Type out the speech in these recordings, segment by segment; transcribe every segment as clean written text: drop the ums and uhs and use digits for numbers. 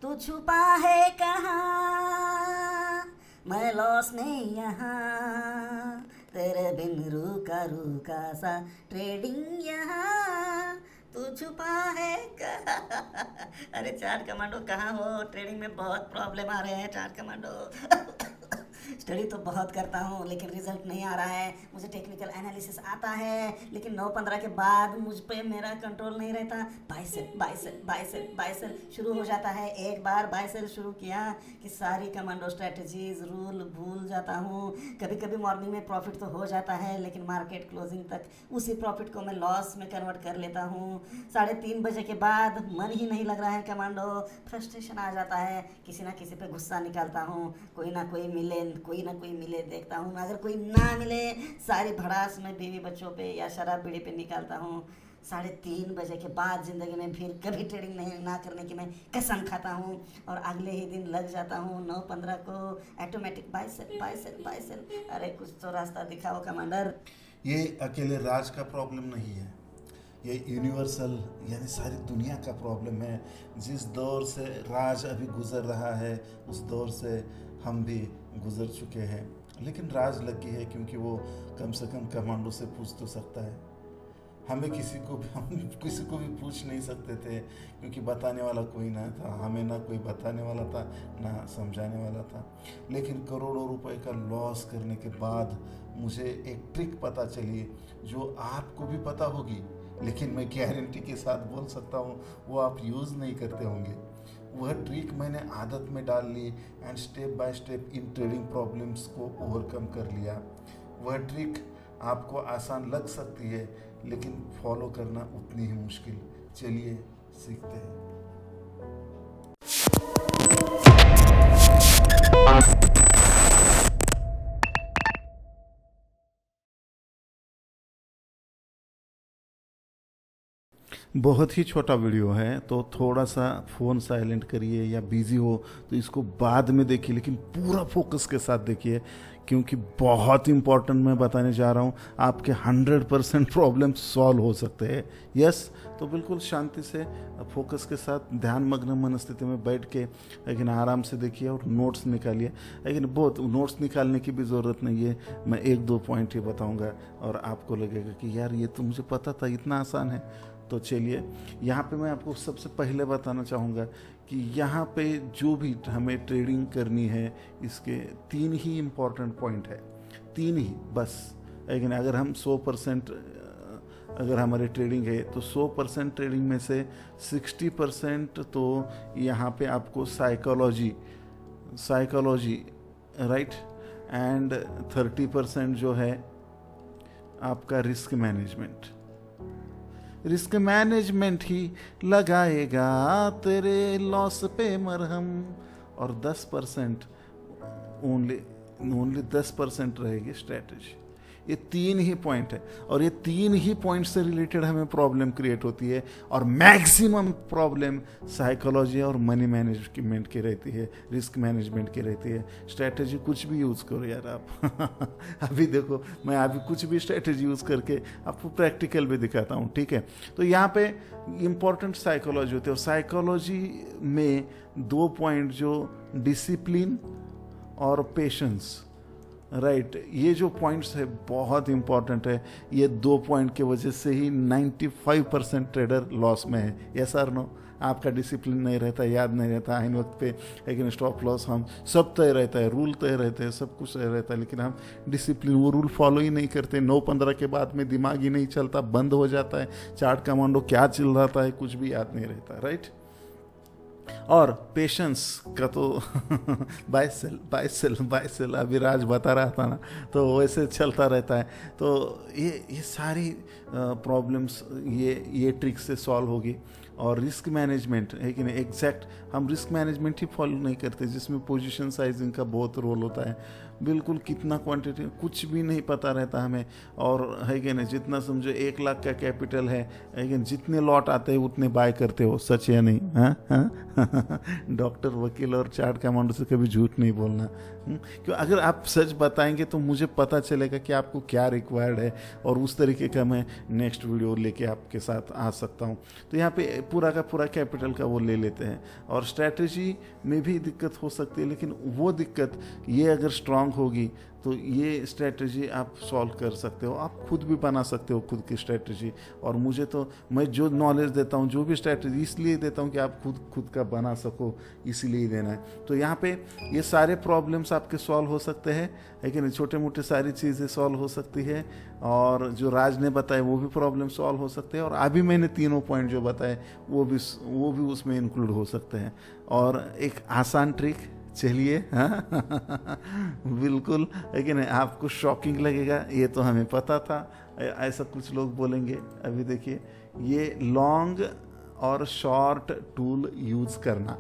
तू छुपा है कहाँ, मैं लॉस में यहाँ, तेरे बिन रूका रूका सा ट्रेडिंग यहाँ, तू छुपा है कहाँ। अरे चार्ट कमांडो कहाँ हो? ट्रेडिंग में बहुत प्रॉब्लम आ रहे हैं चार्ट कमांडो। स्टडी तो बहुत करता हूँ लेकिन रिजल्ट नहीं आ रहा है। मुझे टेक्निकल एनालिसिस आता है लेकिन 9-15 के बाद मुझ पे मेरा कंट्रोल नहीं रहता। बाय सेल शुरू हो जाता है। एक बार बाय सेल शुरू किया कि सारी कमांडो स्ट्रेटजीज रूल भूल जाता हूँ। कभी कभी मॉर्निंग में प्रॉफिट तो हो जाता है लेकिन मार्केट क्लोजिंग तक उसी प्रॉफिट को मैं लॉस में कन्वर्ट कर लेता हूँ। 3:30 बजे के बाद मन ही नहीं लग रहा है कमांडो। फ्रस्ट्रेशन आ जाता है, किसी ना किसी पे गुस्सा निकालता हूँ। कोई ना कोई मिले देखता हूँ। अगर कोई ना मिले सारी भड़ास मैं बीवी बच्चों पे या शराब बीड़ी पे निकालता हूँ। 3:30 बजे के बाद ज़िंदगी में फिर कभी ट्रेडिंग नहीं ना करने की मैं कसम खाता हूँ और अगले ही दिन लग जाता हूँ 9:15 को ऑटोमेटिक बाय सेल। अरे कुछ तो रास्ता दिखाओ कमांडर। ये अकेले राज का प्रॉब्लम नहीं है, ये यूनिवर्सल यानी सारी दुनिया का प्रॉब्लम है। जिस दौर से राज अभी गुजर रहा है उस दौर से हम भी गुजर चुके हैं, लेकिन राज लकी है क्योंकि वो कम से कम कमांडो से पूछ तो सकता है। हम किसी को भी पूछ नहीं सकते थे क्योंकि बताने वाला कोई ना था। हमें ना कोई बताने वाला था ना समझाने वाला था। लेकिन करोड़ों रुपए का लॉस करने के बाद मुझे एक ट्रिक पता चली जो आपको भी पता होगी, लेकिन मैं गारंटी के साथ बोल सकता हूँ वो आप यूज़ नहीं करते होंगे। वह ट्रिक मैंने आदत में डाल ली and step by step in trading problems को ओवरकम कर लिया। वह ट्रिक आपको आसान लग सकती है लेकिन फॉलो करना उतनी ही मुश्किल। चलिए सीखते हैं। बहुत ही छोटा वीडियो है तो थोड़ा सा फ़ोन साइलेंट करिए या बिज़ी हो तो इसको बाद में देखिए, लेकिन पूरा फोकस के साथ देखिए क्योंकि बहुत इंपॉर्टेंट मैं बताने जा रहा हूँ। आपके 100% प्रॉब्लम सॉल्व हो सकते हैं। यस, तो बिल्कुल शांति से फोकस के साथ ध्यान मग्न मनस्थिति में बैठ के लेकिन आराम से देखिए और नोट्स निकालिए। लेकिन बहुत नोट्स निकालने की भी ज़रूरत नहीं है, मैं 1-2 पॉइंट ही बताऊँगा और आपको लगेगा कि यार ये तो मुझे पता था, इतना आसान है। तो चलिए यहाँ पे मैं आपको सबसे पहले बताना चाहूँगा कि यहाँ पे जो भी हमें ट्रेडिंग करनी है इसके 3 ही इम्पॉर्टेंट पॉइंट है, 3 ही बस। लेकिन अगर हम 100% अगर हमारी ट्रेडिंग है तो 100% ट्रेडिंग में से 60% तो यहाँ पे आपको साइकोलॉजी राइट एंड 30% जो है आपका रिस्क मैनेजमेंट ही लगाएगा तेरे लॉस पे मरहम। और 10% ओनली 10% रहेगी स्ट्रेटजी। ये 3 ही पॉइंट है और ये 3 ही पॉइंट से रिलेटेड हमें प्रॉब्लम क्रिएट होती है और मैक्सिमम प्रॉब्लम साइकोलॉजी और मनी मैनेजमेंट की रहती है, रिस्क मैनेजमेंट की रहती है। स्ट्रैटेजी कुछ भी यूज़ करो यार आप। अभी देखो मैं अभी कुछ भी स्ट्रैटेजी यूज़ करके आपको प्रैक्टिकल भी दिखाता हूँ, ठीक है। तो यहाँ पे इम्पॉर्टेंट साइकोलॉजी होती है और साइकोलॉजी में 2 पॉइंट जो डिसिप्लिन और पेशेंस, राइट ये जो पॉइंट्स है बहुत इंपॉर्टेंट है। ये 2 पॉइंट की वजह से ही 95% ट्रेडर लॉस में है। यस और नो? आपका डिसिप्लिन नहीं रहता, याद नहीं रहता आइन वक्त पे, लेकिन स्टॉप लॉस हम सब तय रहता है, रूल तय रहते हैं, सब कुछ तय रहता है, लेकिन हम डिसिप्लिन वो रूल फॉलो ही नहीं करते। 9-15 के बाद में दिमाग ही नहीं चलता, बंद हो जाता है। चार्ट कमांडो क्या चल रहा है कुछ भी याद नहीं रहता, राइट। और पेशेंस का तो बाय सेल अभी राज बता रहा था ना, तो वैसे चलता रहता है। तो ये सारी प्रॉब्लम्स ये ट्रिक से सॉल्व होगी। और रिस्क मैनेजमेंट है कि नहीं, एग्जैक्ट हम रिस्क मैनेजमेंट ही फॉलो नहीं करते, जिसमें पोजीशन साइजिंग का बहुत रोल होता है। बिल्कुल कितना क्वांटिटी कुछ भी नहीं पता रहता हमें। और है कि नहीं, जितना समझो 1 लाख का कैपिटल है लेकिन जितने लॉट आते हैं उतने बाय करते हो, सच या नहीं? हाँ डॉक्टर, वकील और चार्ट कमांडो से कभी झूठ नहीं बोलना। क्यों? अगर आप सच बताएंगे तो मुझे पता चलेगा कि आपको क्या रिक्वायर्ड है और उस तरीके का मैं नेक्स्ट वीडियो लेके आपके साथ आ सकता हूँ। तो यहाँ पे पूरा का पूरा कैपिटल का वो ले लेते हैं। और स्ट्रैटेजी में भी दिक्कत हो सकती है, लेकिन वो दिक्कत ये अगर स्ट्रांग होगी तो ये स्ट्रैटेजी आप सॉल्व कर सकते हो, आप खुद भी बना सकते हो खुद की स्ट्रैटेजी। और मुझे तो, मैं जो नॉलेज देता हूँ, जो भी स्ट्रैटेजी इसलिए देता हूँ कि आप खुद का बना सको, इसीलिए देना है। तो यहाँ पे ये सारे प्रॉब्लम्स आपके सॉल्व हो सकते हैं, लेकिन छोटे मोटे सारी चीज़ें सॉल्व हो सकती है। और जो राज ने बताए वो भी प्रॉब्लम सॉल्व हो सकते हैं, और अभी मैंने तीनों पॉइंट जो बताए वो भी उसमें इंक्लूड हो सकते हैं। और एक आसान ट्रिक, चलिए, हाँ बिल्कुल, लेकिन आपको शॉकिंग लगेगा, ये तो हमें पता था, ऐसा कुछ लोग बोलेंगे। अभी देखिए, ये लॉन्ग और शॉर्ट टूल यूज करना,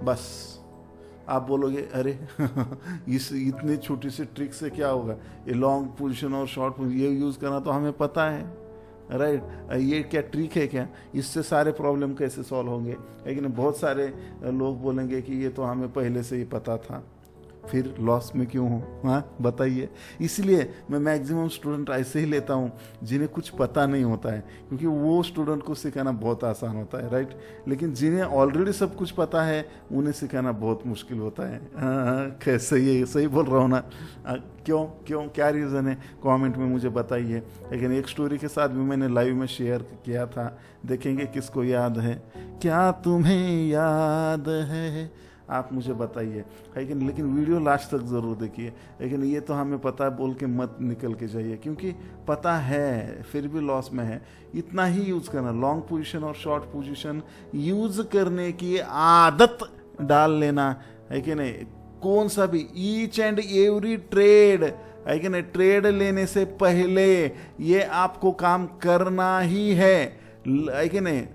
बस। आप बोलोगे अरे इस इतनी छोटी सी ट्रिक से क्या होगा, ये लॉन्ग पोजीशन और शॉर्ट पोजीशन ये यूज करना तो हमें पता है, राइट। ये क्या ट्रिक है क्या, इससे सारे प्रॉब्लम कैसे सॉल्व होंगे? लेकिन बहुत सारे लोग बोलेंगे कि ये तो हमें पहले से ही पता था, फिर लॉस में क्यों हो? हाँ बताइए। इसलिए मैं मैक्सिमम स्टूडेंट ऐसे ही लेता हूँ जिन्हें कुछ पता नहीं होता है, क्योंकि वो स्टूडेंट को सिखाना बहुत आसान होता है, राइट। लेकिन जिन्हें ऑलरेडी सब कुछ पता है उन्हें सिखाना बहुत मुश्किल होता है। हाँ सही बोल रहा हूँ ना? क्यों क्या रीज़न है, कमेंट में मुझे बताइए। लेकिन एक स्टोरी के साथ भी मैंने लाइव में शेयर किया था, देखेंगे किसको याद है। क्या तुम्हें याद है? आप मुझे बताइए, लेकिन वीडियो लास्ट तक ज़रूर देखिए। लेकिन ये तो हमें पता है बोल के मत निकल के जाइए, क्योंकि पता है फिर भी लॉस में है। इतना ही यूज़ करना, लॉन्ग पोजीशन और शॉर्ट पोजीशन यूज़ करने की आदत डाल लेना, है कि नहीं। कौन सा भी ईच एंड एवरी ट्रेड, है कि नहीं, ट्रेड लेने से पहले ये आपको काम करना ही है कि नहीं।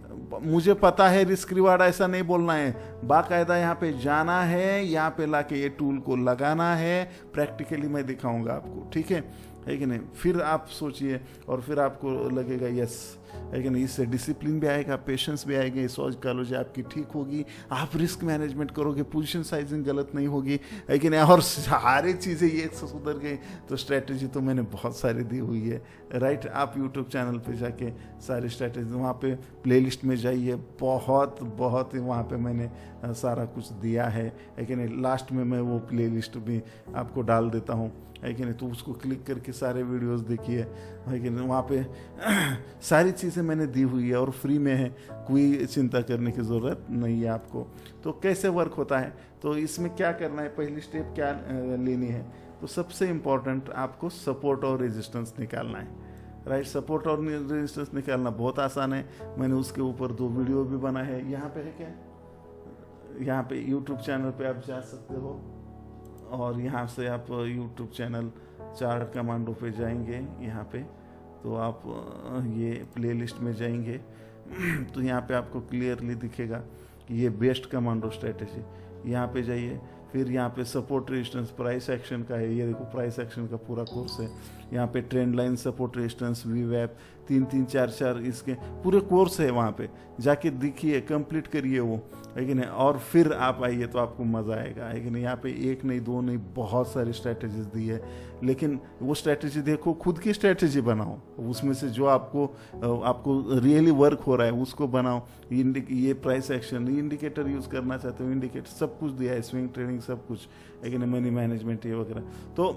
मुझे पता है रिस्क रिवार्ड, ऐसा नहीं बोलना है, बाकायदा यहाँ पे जाना है, यहाँ पे लाके ये टूल को लगाना है। प्रैक्टिकली मैं दिखाऊंगा आपको, ठीक है कि नहीं। फिर आप सोचिए और फिर आपको लगेगा यस, है कि नहीं। इससे डिसिप्लिन भी आएगा, पेशेंस भी आएगा, साइकोलॉजी आपकी ठीक होगी, आप रिस्क मैनेजमेंट करोगे, पोजीशन साइजिंग गलत नहीं होगी, है कि नहीं। और सारी चीज़ें ये सुधर गई। तो स्ट्रैटेजी तो मैंने बहुत सारी दी हुई है, राइट। आप यूट्यूब चैनल पे जाके सारी स्ट्रैटेजी, वहाँ पे प्लेलिस्ट में जाइए, बहुत वहाँ पे मैंने सारा कुछ दिया है कि नहीं। लास्ट में मैं वो प्लेलिस्ट भी आपको डाल देता हूँ, है कि नहीं। तो उसको क्लिक करके सारे वीडियोस देखिए, है कि नहीं। वहाँ पे सारी चीज़ें मैंने दी हुई है और फ्री में है, कोई चिंता करने की ज़रूरत नहीं है आपको। तो कैसे वर्क होता है, तो इसमें क्या करना है, पहली स्टेप क्या लेनी है। तो सबसे इम्पोर्टेंट आपको सपोर्ट और रेजिस्टेंस निकालना है, राइट। सपोर्ट और रेजिस्टेंस निकालना बहुत आसान है, मैंने उसके ऊपर 2 वीडियो भी बना है। यहाँ पे है क्या, यहाँ पे यूट्यूब चैनल पे आप जा सकते हो, और यहाँ से आप यूट्यूब चैनल चार्ट कमांडो पे जाएंगे। यहाँ पे तो आप ये प्लेलिस्ट में जाएंगे तो यहाँ पे आपको क्लियरली दिखेगा कि ये बेस्ट कमांडो स्ट्रेटेजी। यहाँ पे जाइए, फिर यहाँ पे सपोर्ट रेजिस्टेंस प्राइस एक्शन का है, ये देखो प्राइस एक्शन का पूरा कोर्स है। यहाँ पे ट्रेंड लाइन, सपोर्ट रेजिस्टेंस, वीवैप, 3 4 इसके पूरे कोर्स है। वहाँ पे जाके देखिए, कंप्लीट करिए वो, है कि नहीं। और फिर आप आइए तो आपको मज़ा आएगा, है कि नहीं। यहाँ पे 1 नहीं 2 नहीं, बहुत सारी स्ट्रैटेजीज दी है। लेकिन वो स्ट्रैटेजी देखो, खुद की स्ट्रैटेजी बनाओ, उसमें से जो आपको रियली वर्क हो रहा है उसको बनाओ। ये प्राइस एक्शन, इंडिकेटर यूज़ करना चाहते हो, इंडिकेटर सब कुछ दिया है, स्विंग ट्रेडिंग सब कुछ, है कि नहीं, मनी मैनेजमेंट ये वगैरह। तो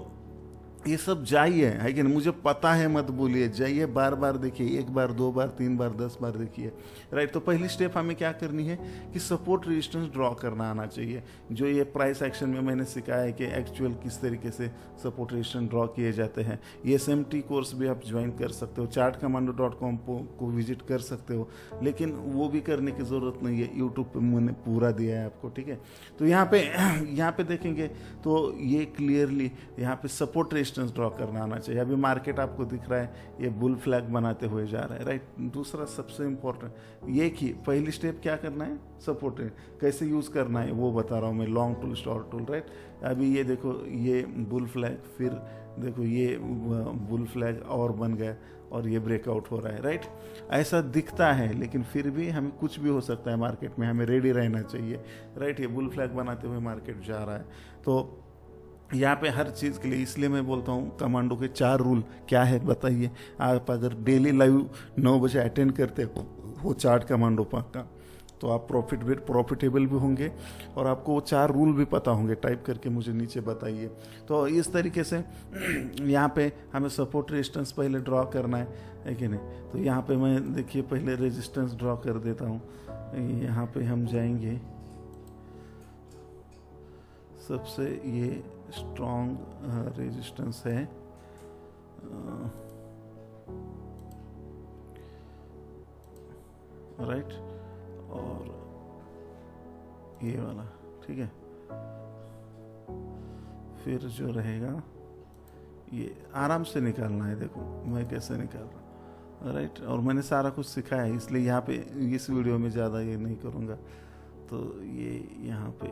ये सब जाइए, है कि नहीं। मुझे पता है मत बोलिए, जाइए, बार बार देखिए, 1 बार 2 बार 3 बार 10 बार देखिए, राइट। तो पहली स्टेप हमें क्या करनी है कि सपोर्ट रेजिस्टेंस ड्रॉ करना आना चाहिए। जो ये प्राइस एक्शन में मैंने सिखाया है कि एक्चुअल किस तरीके से सपोर्ट रेजिस्टेंस ड्रॉ किए जाते हैं। ये SMT कोर्स भी आप ज्वाइन कर सकते हो, chartcommando.com को विजिट कर सकते हो, लेकिन वो भी करने की ज़रूरत नहीं है, यूट्यूब पर मैंने पूरा दिया है आपको, ठीक है। तो यहाँ पे देखेंगे तो ये क्लियरली यहाँ पे सपोर्ट ड्रॉ करना आना चाहिए। अभी मार्केट आपको दिख रहा है ये बुल फ्लैग बनाते हुए जा रहा है, राइट। दूसरा सबसे इम्पोर्टेंट ये कि पहली स्टेप क्या करना है, सपोर्ट कैसे यूज़ करना है वो बता रहा हूँ मैं, long tool, short tool, right. अभी ये देखो, ये बुल फ्लैग, फिर देखो ये बुल फ्लैग और बन गया और ये ब्रेकआउट हो रहा है, राइट। ऐसा दिखता है, लेकिन फिर भी हमें कुछ भी हो सकता है मार्केट में, हमें रेडी रहना चाहिए, राइट। ये बुल फ्लैग बनाते हुए मार्केट जा रहा है। तो यहाँ पे हर चीज़ के लिए, इसलिए मैं बोलता हूँ कमांडो के 4 रूल क्या है बताइए। आप अगर डेली लाइव 9 बजे अटेंड करते वो चार्ट कमांडो का, तो आप प्रॉफिटेबल भी होंगे और आपको वो 4 रूल भी पता होंगे। टाइप करके मुझे नीचे बताइए। तो इस तरीके से यहाँ पे हमें सपोर्ट रेजिस्टेंस पहले ड्रॉ करना है कि नहीं। तो यहाँ पे मैं देखिए पहले रेजिस्टेंस ड्रॉ कर देता हूँ। यहाँ पे हम जाएंगे, सबसे ये स्ट्रॉन्ग रेजिस्टेंस है, राइट, और ये वाला, ठीक है। फिर जो रहेगा ये आराम से निकालना है। देखो मैं कैसे निकाल रहा हूँ, राइट। और मैंने सारा कुछ सिखाया है, इसलिए यहाँ पे इस वीडियो में ज़्यादा ये नहीं करूँगा। तो ये यहाँ पे,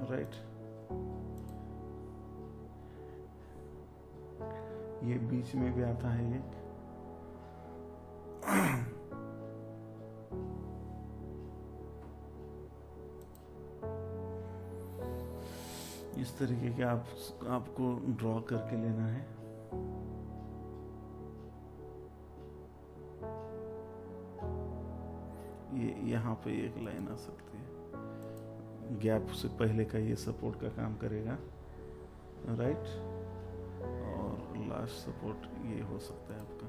राइट, ये बीच में भी आता है ये, इस तरीके के आपको ड्रॉ करके लेना है। ये यहाँ पे एक लाइन आ सकती है, गैप से पहले का ये सपोर्ट का काम करेगा, राइट। और लास्ट सपोर्ट ये हो सकता है आपका,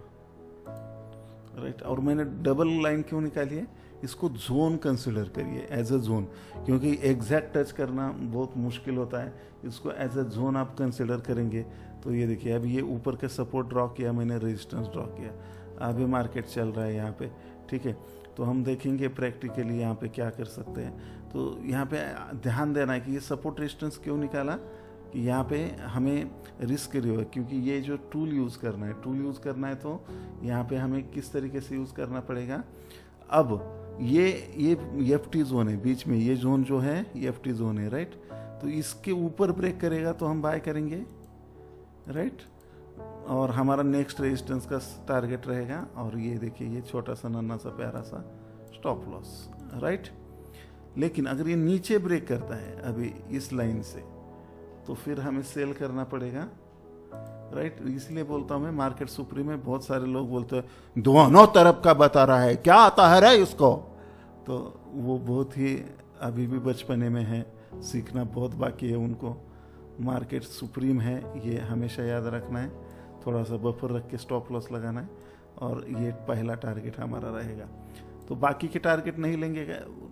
राइट। और मैंने डबल लाइन क्यों निकाली है, इसको जोन कंसिडर करिए, एज अ जोन, क्योंकि एग्जैक्ट टच करना बहुत मुश्किल होता है। इसको एज अ जोन आप कंसिडर करेंगे। तो ये देखिए, अब ये ऊपर का सपोर्ट ड्रॉ किया मैंने, रेजिस्टेंस ड्रॉ किया, अभी मार्केट चल रहा है यहाँ पे, ठीक है। तो हम देखेंगे प्रैक्टिकली यहाँ पे क्या कर सकते हैं। तो यहाँ पे ध्यान देना है कि ये सपोर्ट रेजिस्टेंस क्यों निकाला, कि यहाँ पे हमें रिस्क रही है, क्योंकि ये जो टूल यूज़ करना है, तो यहाँ पे हमें किस तरीके से यूज़ करना पड़ेगा। अब ये एफटी जोन है बीच में, ये जोन जो है ये एफटी जोन है, राइट। तो इसके ऊपर ब्रेक करेगा तो हम बाय करेंगे, राइट। और हमारा नेक्स्ट रेजिस्टेंस का टारगेट रहेगा, और ये देखिए ये छोटा सा नन्हा सा प्यारा सा स्टॉप लॉस, राइट। लेकिन अगर ये नीचे ब्रेक करता है अभी इस लाइन से, तो फिर हमें सेल करना पड़ेगा, राइट। इसलिए बोलता हूँ मैं, मार्केट सुप्रीम में बहुत सारे लोग बोलते हैं दोनों तरफ का बता रहा है, क्या आता है रे इसको। तो वो बहुत ही अभी भी बचपने में है, सीखना बहुत बाकी है उनको। मार्केट सुप्रीम है, ये हमेशा याद रखना है, थोड़ा सा बफर रख के स्टॉप लॉस लगाना है, और ये पहला टारगेट हमारा रहेगा। तो बाकी के टारगेट नहीं लेंगे,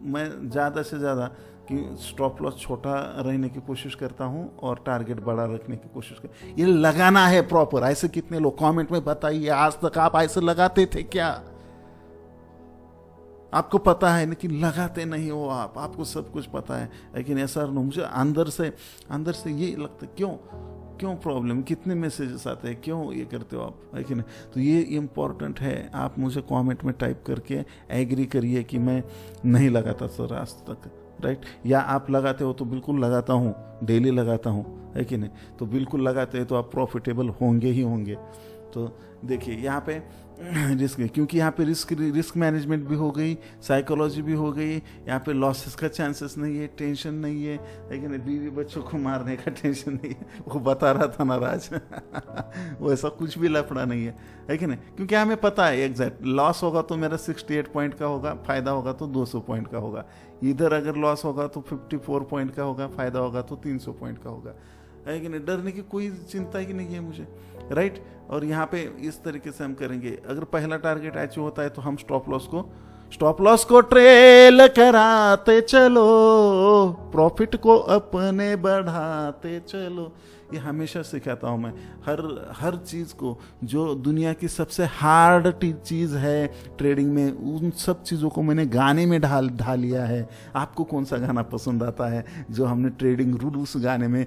मैं ज़्यादा से ज़्यादा कि स्टॉप लॉस छोटा रहने की कोशिश करता हूँ और टारगेट बड़ा रखने की कोशिश कर, ये लगाना है प्रॉपर। ऐसे कितने लोग कमेंट में बताइए, आज तक आप ऐसे लगाते थे क्या? आपको पता है लेकिन लगाते नहीं हो आप, आपको सब कुछ पता है, लेकिन ऐसा मुझे अंदर से ये लगता है, क्यों प्रॉब्लम, कितने मैसेजेस आते हैं, क्यों ये करते हो आप, है कि नहीं। तो ये इम्पॉर्टेंट है, आप मुझे कमेंट में टाइप करके एग्री करिए कि मैं नहीं लगाता सर आज तक, राइट। या आप लगाते हो तो बिल्कुल लगाता हूँ, डेली लगाता हूँ, है कि नहीं। तो बिल्कुल लगाते हैं तो आप प्रॉफिटेबल होंगे ही होंगे। तो देखिए यहाँ पे रिस्क है, क्योंकि यहाँ पे रिस्क मैनेजमेंट भी हो गई, साइकोलॉजी भी हो गई, यहाँ पे लॉसेस का चांसेस नहीं है, टेंशन नहीं है, लेकिन बीवी बच्चों को मारने का टेंशन नहीं है, वो बता रहा था ना राज वो ऐसा कुछ भी लफड़ा नहीं है कि नहीं। क्योंकि हमें पता है एग्जैक्ट लॉस होगा तो मेरा 68 पॉइंट का होगा, फायदा होगा तो 200 पॉइंट का होगा। इधर अगर लॉस होगा तो 54 पॉइंट का होगा, फायदा होगा तो 300 पॉइंट का होगा, है कि नहीं। डरने की कोई चिंता ही नहीं है मुझे, राइट। और यहाँ पे इस तरीके से हम करेंगे। अगर पहला टारगेट अचीव होता है तो हम स्टॉप लॉस को ट्रेल कराते चलो, प्रॉफिट को अपने बढ़ाते चलो। ये हमेशा सिखाता हूँ मैं, हर चीज़ को, जो दुनिया की सबसे हार्ड चीज़ है ट्रेडिंग में, उन सब चीज़ों को मैंने गाने में ढाल लिया है। आपको कौन सा गाना पसंद आता है जो हमने ट्रेडिंग रूल उस गाने में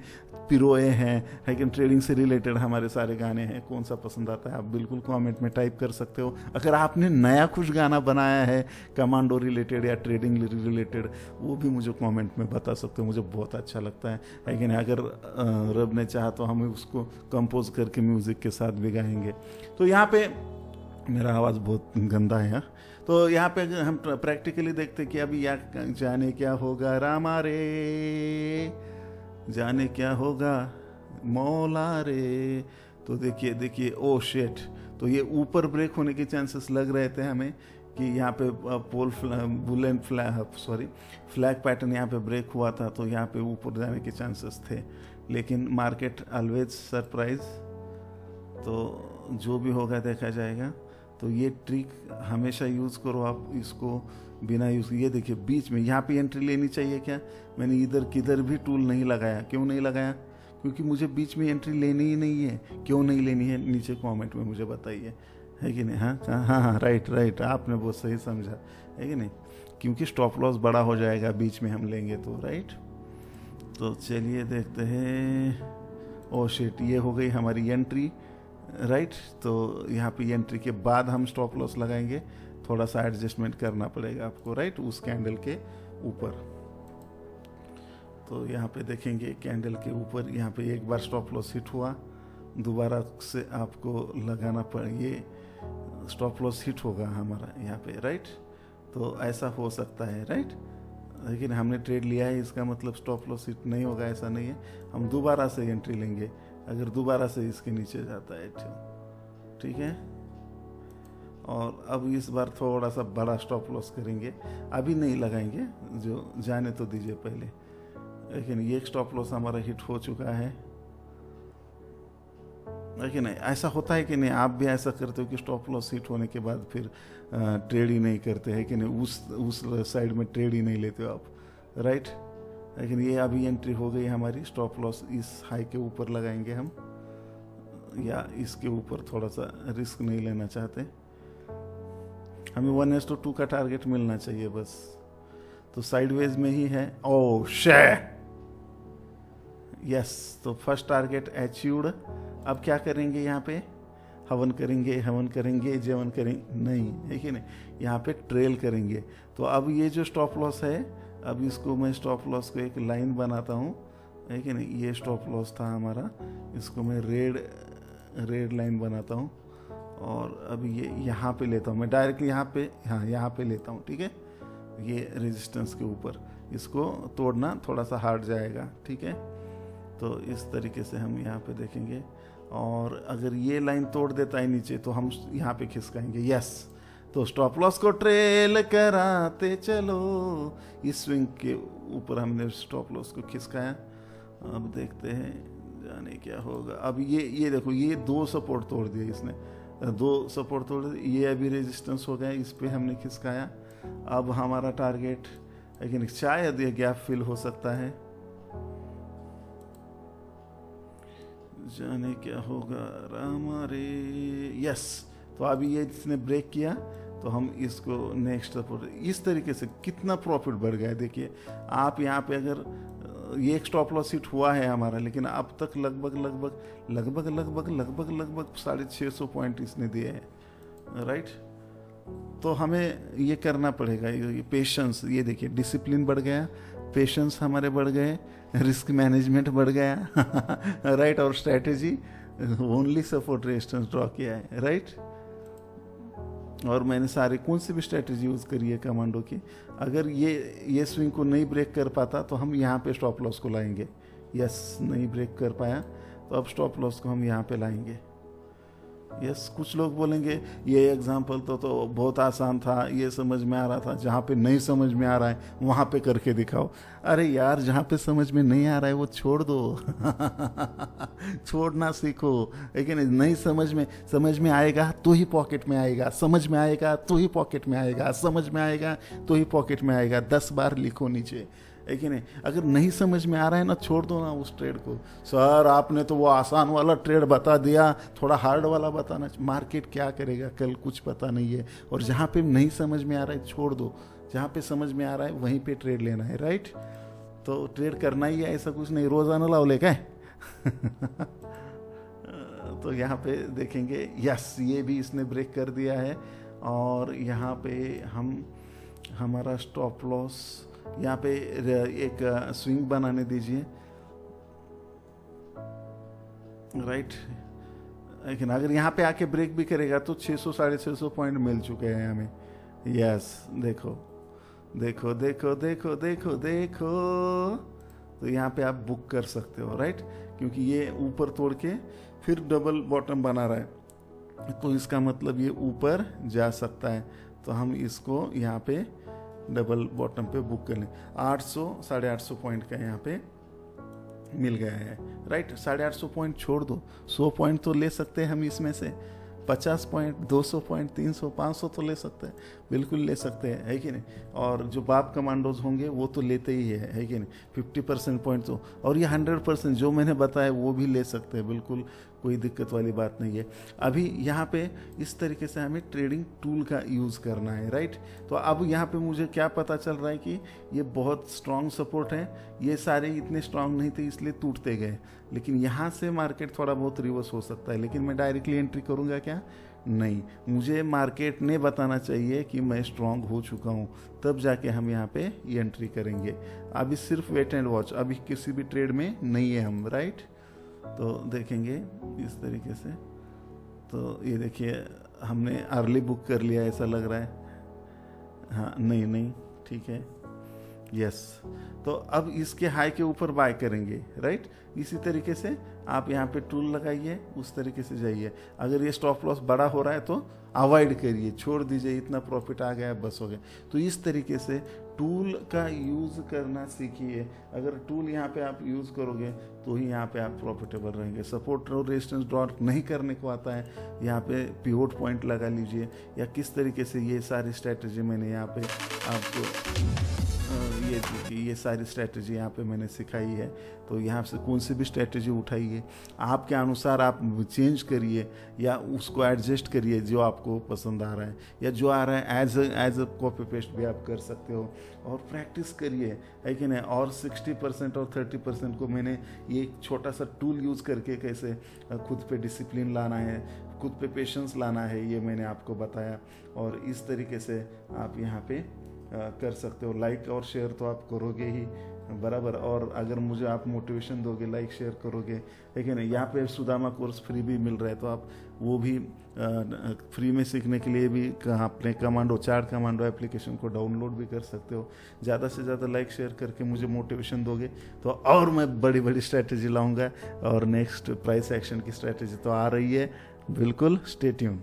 पिरोए हैं, लेकिन ट्रेडिंग से रिलेटेड हमारे सारे गाने हैं, कौन सा पसंद आता है आप बिल्कुल कमेंट में टाइप कर सकते हो। अगर आपने नया कुछ गाना बनाया है कमांडो रिलेटेड या ट्रेडिंग रिलेटेड, वो भी मुझे कमेंट में बता सकते हो, मुझे बहुत अच्छा लगता है, लेकिन अगर रब ने चाहा तो हम उसको कंपोज करके म्यूज़िक के साथ भी गाएंगे। तो यहाँ पे मेरा आवाज़ बहुत गंदा है यार। तो यहाँ पे हम प्रैक्टिकली देखते कि अभी जाने क्या होगा रामा रे, जाने क्या होगा मौला रे। तो देखिए ओ शेट, तो ये ऊपर ब्रेक होने के चांसेस लग रहे थे हमें कि यहाँ पे फ्लैग पैटर्न यहाँ पे ब्रेक हुआ था, तो यहाँ पे ऊपर जाने के चांसेस थे, लेकिन मार्केट ऑलवेज सरप्राइज। तो जो भी होगा देखा जाएगा। तो ये ट्रिक हमेशा यूज़ करो आप, इसको बिना यूज़, ये देखिए बीच में यहाँ पे एंट्री लेनी चाहिए क्या, मैंने इधर किधर भी टूल नहीं लगाया। क्यों नहीं लगाया? क्योंकि मुझे बीच में एंट्री लेनी ही नहीं है। क्यों नहीं लेनी है, नीचे कमेंट में मुझे बताइए, है कि नहीं? हाँ, राइट, आपने बहुत सही समझा, है कि नहीं? क्योंकि स्टॉप लॉस बड़ा हो जाएगा बीच में हम लेंगे तो, राइट। तो चलिए देखते हैं। ओ शिट, ये हो गई हमारी एंट्री, राइट। तो यहाँ पे एंट्री के बाद हम स्टॉप लॉस लगाएंगे, थोड़ा सा एडजस्टमेंट करना पड़ेगा आपको, राइट, उस कैंडल के ऊपर। तो यहाँ पे देखेंगे कैंडल के ऊपर यहाँ पे एक बार स्टॉप लॉस हिट हुआ, दोबारा से आपको लगाना पड़ेगा, ये स्टॉप लॉस हिट होगा हमारा यहाँ पे, राइट। तो ऐसा हो सकता है, राइट, लेकिन हमने ट्रेड लिया है, इसका मतलब स्टॉप लॉस हिट नहीं होगा, ऐसा नहीं है। हम दोबारा से एंट्री लेंगे अगर दोबारा से इसके नीचे जाता है, ठीक है। और अब इस बार थोड़ा सा बड़ा स्टॉप लॉस करेंगे, अभी नहीं लगाएंगे, जो जाने तो दीजिए पहले। लेकिन ये स्टॉप लॉस हमारा हिट हो चुका है, लेकिन ऐसा होता है कि नहीं? आप भी ऐसा करते हो कि स्टॉप लॉस हिट होने के बाद फिर ट्रेड ही नहीं करते हैं कि नहीं? उस साइड में ट्रेड ही नहीं लेते हो आप, राइट। लेकिन ये अभी एंट्री हो गई हमारी, स्टॉप लॉस इस हाई के ऊपर लगाएंगे हम, या इसके ऊपर थोड़ा सा रिस्क नहीं लेना चाहते, हमें 1:2 का टारगेट मिलना चाहिए बस। तो साइडवेज में ही है। ओह शे, यस, तो फर्स्ट टारगेट अचीव्ड। अब क्या करेंगे? यहाँ पे हवन करेंगे, जेवन करेंगे नहीं, है कि नहीं? यहाँ पे ट्रेल करेंगे। तो अब ये जो स्टॉप लॉस है, अब इसको मैं स्टॉप लॉस को एक लाइन बनाता हूँ, है कि नहीं? ये स्टॉप लॉस था हमारा, इसको मैं रेड लाइन बनाता हूँ, और अब ये यहाँ पे लेता हूँ मैं डायरेक्टली, यहाँ पे, हाँ यहाँ पे लेता हूँ, ठीक है। ये रेजिस्टेंस के ऊपर, इसको तोड़ना थोड़ा सा हार्ड जाएगा, ठीक है। तो इस तरीके से हम यहाँ पे देखेंगे, और अगर ये लाइन तोड़ देता है नीचे तो हम यहाँ पे खिसकाएंगे, यस। तो स्टॉप लॉस को ट्रेल कराते चलो, इस स्विंग के ऊपर हमने स्टॉप लॉस को खिसकाया। अब देखते हैं जाने क्या होगा। अब ये देखो, ये 2 सपोर्ट तोड़ दिए इसने, 2 सपोर्ट तोड़ दिए, ये अभी रेजिस्टेंस हो गया, इस पे हमने खिसकाया। अब हमारा टारगेट, लेकिन शायद ये गैप फिल हो सकता है, जाने क्या होगा रामा रे, यस। तो अभी ये इसने ब्रेक किया, तो हम इसको नेक्स्ट सपोर्ट, इस तरीके से कितना प्रॉफिट बढ़ गया। देखिए आप यहाँ पे, अगर ये एक स्टॉप लॉस हिट हुआ है हमारा, लेकिन अब तक लगभग 650 पॉइंट इसने दिए हैं, राइट। तो हमें ये करना पड़ेगा, ये पेशेंस, ये देखिए डिसिप्लिन बढ़ गया, पेशेंस हमारे बढ़ गए, रिस्क मैनेजमेंट बढ़ गया, राइट। और strategy only support resistance draw किया है, राइट। और मैंने सारे कौन सी भी स्ट्रैटेजी यूज़ करी है कमांडो की। अगर ये स्विंग को नहीं ब्रेक कर पाता तो हम यहाँ पे स्टॉप लॉस को लाएंगे, यस। नहीं ब्रेक कर पाया तो अब स्टॉप लॉस को हम यहाँ पे लाएंगे, यस। कुछ लोग बोलेंगे ये एग्जाम्पल तो बहुत आसान था, ये समझ में आ रहा था, जहाँ पे नहीं समझ में आ रहा है वहाँ पे करके दिखाओ। अरे यार, जहाँ पे समझ में नहीं आ रहा है वो छोड़ दो छोड़ना सीखो, लेकिन नहीं समझ में आएगा तो ही पॉकेट में आएगा, समझ में आएगा तो ही पॉकेट में आएगा, समझ में आएगा तो ही पॉकेट में आएगा। 10 बार लिखो नीचे, है कि नहीं? अगर नहीं समझ में आ रहा है ना, छोड़ दो ना उस ट्रेड को। सर आपने तो वो आसान वाला ट्रेड बता दिया, थोड़ा हार्ड वाला बताना। मार्केट क्या करेगा कल, कुछ पता नहीं है। और जहाँ पे नहीं समझ में आ रहा है छोड़ दो, जहाँ पे समझ में आ रहा है वहीं पे ट्रेड लेना है, राइट। तो ट्रेड करना ही है, ऐसा कुछ नहीं रोजाना लाओ लेके तो यहाँ पे देखेंगे, यस, ये भी इसने ब्रेक कर दिया है। और यहाँ पे हमारा स्टॉप लॉस, यहाँ पे एक स्विंग बनाने दीजिए, राइट। लेकिन अगर यहाँ पे आके ब्रेक भी करेगा तो 600-650 पॉइंट मिल चुके हैं हमें, यस। देखो देखो देखो देखो देखो देखो, तो यहाँ पे आप बुक कर सकते हो, राइट। क्योंकि ये ऊपर तोड़ के फिर डबल बॉटम बना रहा है, तो इसका मतलब ये ऊपर जा सकता है। तो हम इसको यहाँ पे डबल बॉटम पे बुक कर लें। 800 850 पॉइंट का यहाँ पे मिल गया है, राइट। 850 पॉइंट छोड़ दो, 100 पॉइंट तो ले सकते हैं हम इसमें से, 50 पॉइंट, 200 पॉइंट, 300, 500 तो ले सकते हैं, बिल्कुल ले सकते हैं, है कि नहीं। और जो बाप कमांडोज होंगे वो तो लेते ही है कि नहीं, 50% पॉइंट तो, और ये 100% जो मैंने बताया वो भी ले सकते हैं, बिल्कुल कोई दिक्कत वाली बात नहीं है। अभी यहाँ पे इस तरीके से हमें ट्रेडिंग टूल का यूज़ करना है, राइट। तो अब यहाँ पे मुझे क्या पता चल रहा है कि ये बहुत स्ट्रॉन्ग सपोर्ट है, ये सारे इतने स्ट्रॉन्ग नहीं थे इसलिए टूटते गए, लेकिन यहाँ से मार्केट थोड़ा बहुत रिवर्स हो सकता है। लेकिन मैं डायरेक्टली एंट्री करूँगा क्या? नहीं, मुझे मार्केट ने बताना चाहिए कि मैं स्ट्रांग हो चुका हूँ, तब जाके हम यहाँ पे ये एंट्री करेंगे। अभी सिर्फ वेट एंड वॉच, अभी किसी भी ट्रेड में नहीं है हम, राइट। तो देखेंगे इस तरीके से। तो ये देखिए हमने अर्ली बुक कर लिया ऐसा लग रहा है, हाँ नहीं ठीक है, यस। तो अब इसके हाई के ऊपर बाय करेंगे, राइट। इसी तरीके से आप यहाँ पे टूल लगाइए, उस तरीके से जाइए। अगर ये स्टॉप लॉस बड़ा हो रहा है तो अवॉइड करिए, छोड़ दीजिए, इतना प्रॉफिट आ गया बस हो गया। तो इस तरीके से टूल का यूज़ करना सीखिए। अगर टूल यहाँ पे आप यूज़ करोगे तो ही यहाँ पे आप प्रॉफिटेबल रहेंगे। सपोर्ट और रेजिस्टेंस ड्रॉ नहीं करने को आता है, यहाँ पे पिवोट पॉइंट लगा लीजिए, या किस तरीके से ये सारी स्ट्रैटेजी मैंने यहाँ पे आपको ये सारी स्ट्रैटेजी यहाँ पे मैंने सिखाई है। तो यहाँ से कौन सी भी स्ट्रैटेजी उठाइए, आपके अनुसार आप चेंज करिए या उसको एडजस्ट करिए जो आपको पसंद आ रहा है, या जो आ रहा है एज अ कॉपी पेस्ट भी आप कर सकते हो, और प्रैक्टिस करिए, है कि नहीं। और 60% और 30% को मैंने ये एक छोटा सा टूल यूज़ करके कैसे खुद पे डिसिप्लिन लाना है, खुद पे पेशेंस लाना है, ये मैंने आपको बताया। और इस तरीके से आप यहाँ पे कर सकते हो। लाइक और शेयर तो आप करोगे ही, बराबर। और अगर मुझे आप मोटिवेशन दोगे, लाइक शेयर करोगे, लेकिन यहाँ पे सुदामा कोर्स फ्री भी मिल रहा है, तो आप वो भी फ्री में सीखने के लिए भी अपने कमांडो चार्ट कमांडो एप्लीकेशन को डाउनलोड भी कर सकते हो। ज़्यादा से ज़्यादा लाइक शेयर करके मुझे मोटिवेशन दोगे तो और मैं बड़ी बड़ी स्ट्रैटेजी लाऊंगा, और नेक्स्ट प्राइस एक्शन की स्ट्रैटेजी तो आ रही है, बिल्कुल स्टे ट्यून।